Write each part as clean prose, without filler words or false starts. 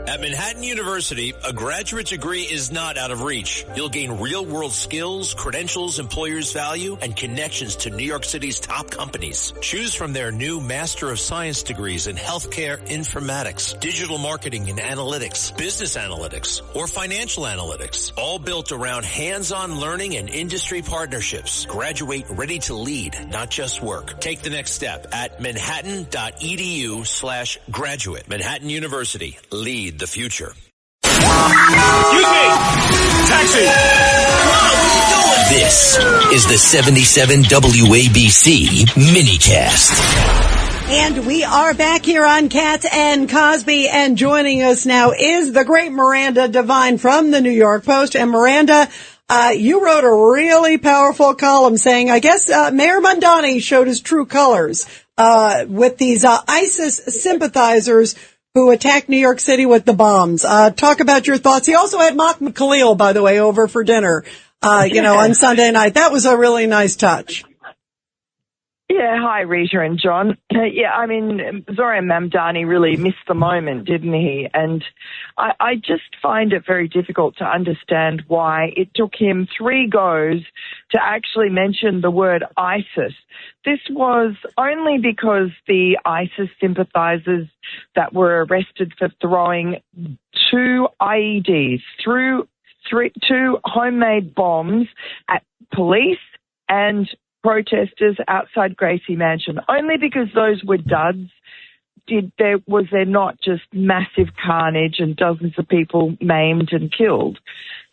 At Manhattan University, a graduate degree is not out of reach. You'll gain real-world skills, credentials employers value, and connections to New York City's top companies. Choose from their new Master of Science degrees in Healthcare Informatics, Digital Marketing and Analytics, Business Analytics, or Financial Analytics, all built around hands-on learning and industry partnerships. Graduate ready to lead, not just work. Take the next step at manhattan.edu/graduate. Manhattan University. Lead the future. Excuse me! Taxi! This is the 77 WABC minicast. And we are back here on Cat and Cosby, and joining us now is the great Miranda Devine from the New York Post. And Miranda, you wrote a really powerful column saying, I guess, Mayor Mamdani showed his true colors, with these, ISIS sympathizers who attacked New York City with the bombs. Talk about your thoughts. He also had Mahmoud Khalil, by the way, over for dinner, on Sunday night. That was a really nice touch. Yeah, hi, Rita and John. Zohran Mamdani really missed the moment, didn't he? And I just find it very difficult to understand why it took him 3 goes to actually mention the word ISIS. This was only because the ISIS sympathizers that were arrested for throwing 2 IEDs through 2 homemade bombs at police and protesters outside Gracie Mansion. Only because those were duds was there not just massive carnage and dozens of people maimed and killed.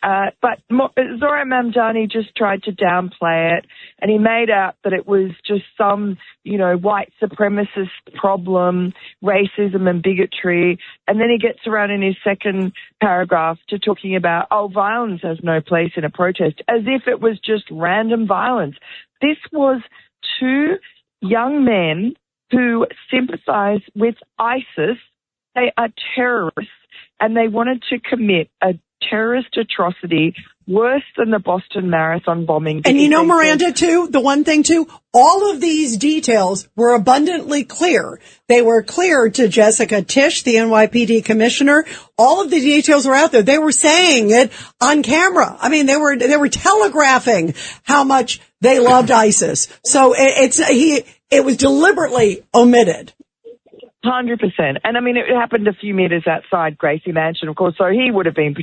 But Zohran Mamdani just tried to downplay it, and he made out that it was just some, white supremacist problem, racism and bigotry. And then he gets around in his second paragraph to talking about, violence has no place in a protest, as if it was just random violence. This was 2 young men who sympathize with ISIS. They are terrorists, and they wanted to commit a terrorist atrocity worse than the Boston Marathon bombing. And Miranda, too, the one thing, too, all of these details were abundantly clear. They were clear to Jessica Tisch, the NYPD commissioner. All of the details were out there. They were saying it on camera. I mean, they were telegraphing how much they loved ISIS. So it was deliberately omitted. 100%. And it happened a few meters outside Gracie Mansion, of course, so he would have been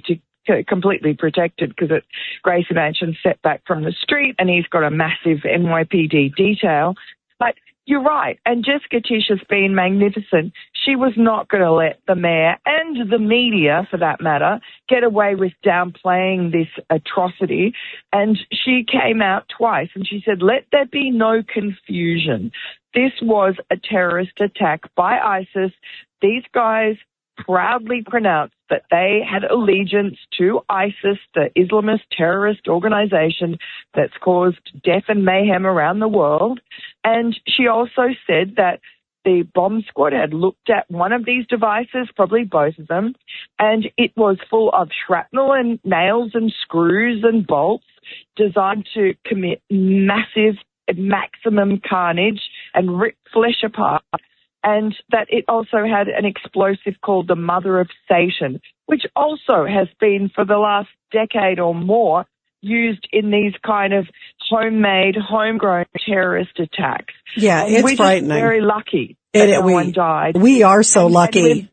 completely protected because Gracie Mansion set back from the street and he's got a massive NYPD detail. But you're right. And Jessica Tisch has been magnificent. She was not going to let the mayor and the media, for that matter, get away with downplaying this atrocity. And she came out twice and she said, let there be no confusion. This was a terrorist attack by ISIS. These guys proudly pronounced that they had allegiance to ISIS, the Islamist terrorist organization that's caused death and mayhem around the world. And she also said that the bomb squad had looked at one of these devices, probably both of them, and it was full of shrapnel and nails and screws and bolts designed to commit maximum carnage and rip flesh apart. And that it also had an explosive called the Mother of Satan, which also has been for the last decade or more used in these kind of homemade, homegrown terrorist attacks. Yeah, and it's frightening. We're very lucky that no one died. We are so lucky.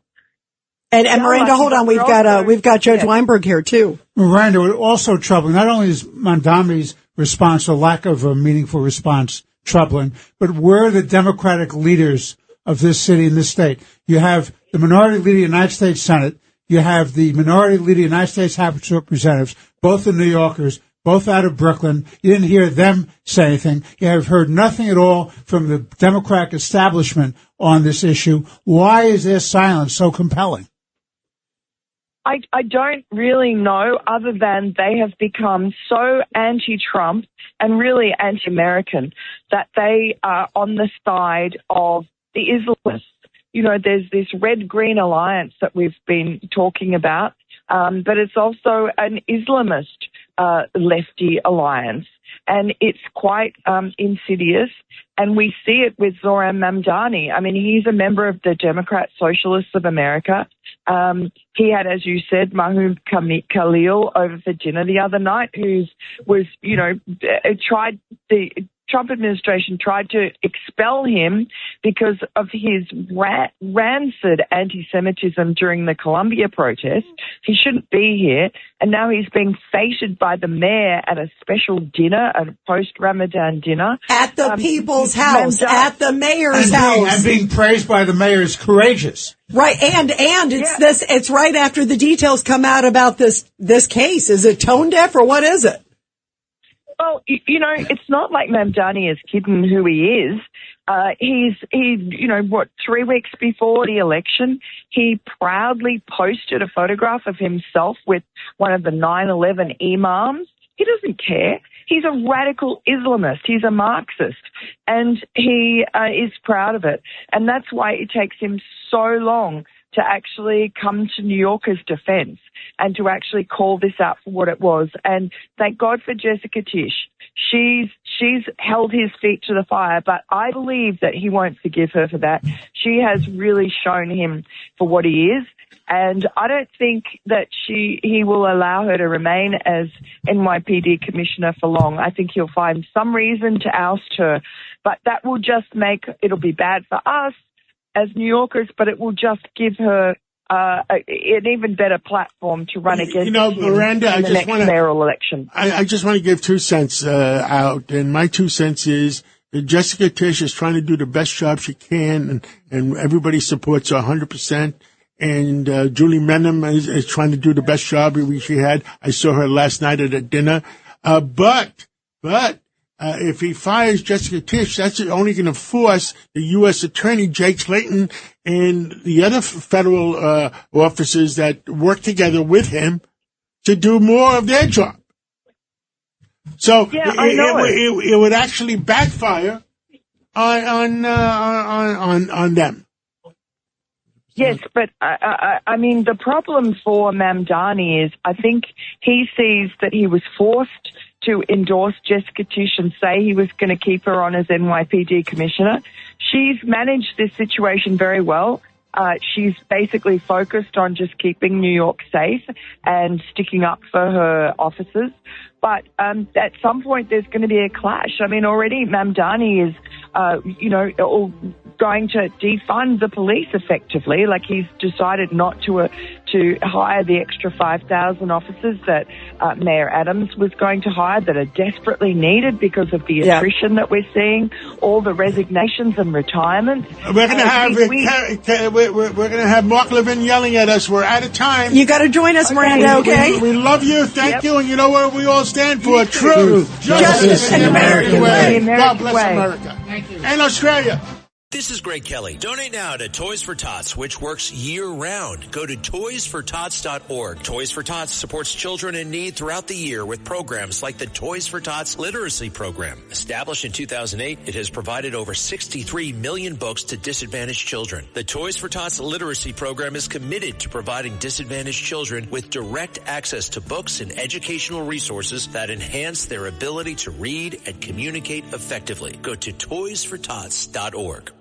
And Miranda, hold on, we've got Judge Weinberg here too. Miranda, also troubling. Not only is Mamdani's response, or lack of a meaningful response, troubling, but were the Democratic leaders of this city and this state. You have the minority leader of the United States Senate. You have the minority leader of the United States House of Representatives, both the New Yorkers, both out of Brooklyn. You didn't hear them say anything. You have heard nothing at all from the Democratic establishment on this issue. Why is their silence so compelling? I don't really know, other than they have become so anti-Trump and really anti-American that they are on the side of the Islamists. There's this red-green alliance that we've been talking about, but it's also an Islamist lefty alliance. and it's quite insidious. And we see it with Zoran Mamdani. I mean, he's a member of the Democrat Socialists of America. He had, as you said, Mahmoud Khalil over for dinner the other night, the Trump administration tried to expel him because of his rancid anti-Semitism during the Columbia protest. He shouldn't be here. And now he's being feted by the mayor at a special dinner, a post-Ramadan dinner. At the people's house, at the mayor's house. And being praised by the mayor is courageous. Right, and it's right after the details come out about this case. Is it tone deaf or what is it? Well, it's not like Mamdani has hidden who he is. 3 weeks before the election, he proudly posted a photograph of himself with one of the 9/11 imams. He doesn't care. He's a radical Islamist. He's a Marxist, and he is proud of it. And that's why it takes him so long to actually come to New Yorkers' defense and to actually call this out for what it was. And thank God for Jessica Tisch. She's held his feet to the fire, but I believe that he won't forgive her for that. She has really shown him for what he is. And I don't think that he will allow her to remain as NYPD commissioner for long. I think he'll find some reason to oust her, but that will just it'll be bad for us as New Yorkers, but it will just give her an even better platform to run against Miranda, in the next mayoral election. I just want to give 2 cents out, and my 2 cents is that Jessica Tisch is trying to do the best job she can, and everybody supports her 100%. And Julie Menem is trying to do the best job she had. I saw her last night at a dinner. But if he fires Jessica Tisch, that's only going to force the U.S. Attorney, Jake Slayton, and the other federal officers that work together with him to do more of their job. So it would actually backfire on them. Yes, but I mean, the problem for Mamdani is I think he sees that he was forced to endorse Jessica Tisch and say he was going to keep her on as NYPD commissioner. She's managed this situation very well. She's basically focused on just keeping New York safe and sticking up for her officers. But at some point, there's going to be a clash. I mean, already Mamdani is, going to defund the police effectively. Like he's decided not to hire the extra 5,000 officers that Mayor Adams was going to hire that are desperately needed because of the attrition that we're seeing, all the resignations and retirements. We're going to have we're going to have Mark Levin yelling at us. We're out of time. You got to join us, Miranda. Okay. We love you. Thank you. And you know what we all stand for? Truth, justice, and the American way. God bless America. Thank you. And Australia. This is Greg Kelly. Donate now to Toys for Tots, which works year-round. Go to toysfortots.org. Toys for Tots supports children in need throughout the year with programs like the Toys for Tots Literacy Program. Established in 2008, it has provided over 63 million books to disadvantaged children. The Toys for Tots Literacy Program is committed to providing disadvantaged children with direct access to books and educational resources that enhance their ability to read and communicate effectively. Go to toysfortots.org.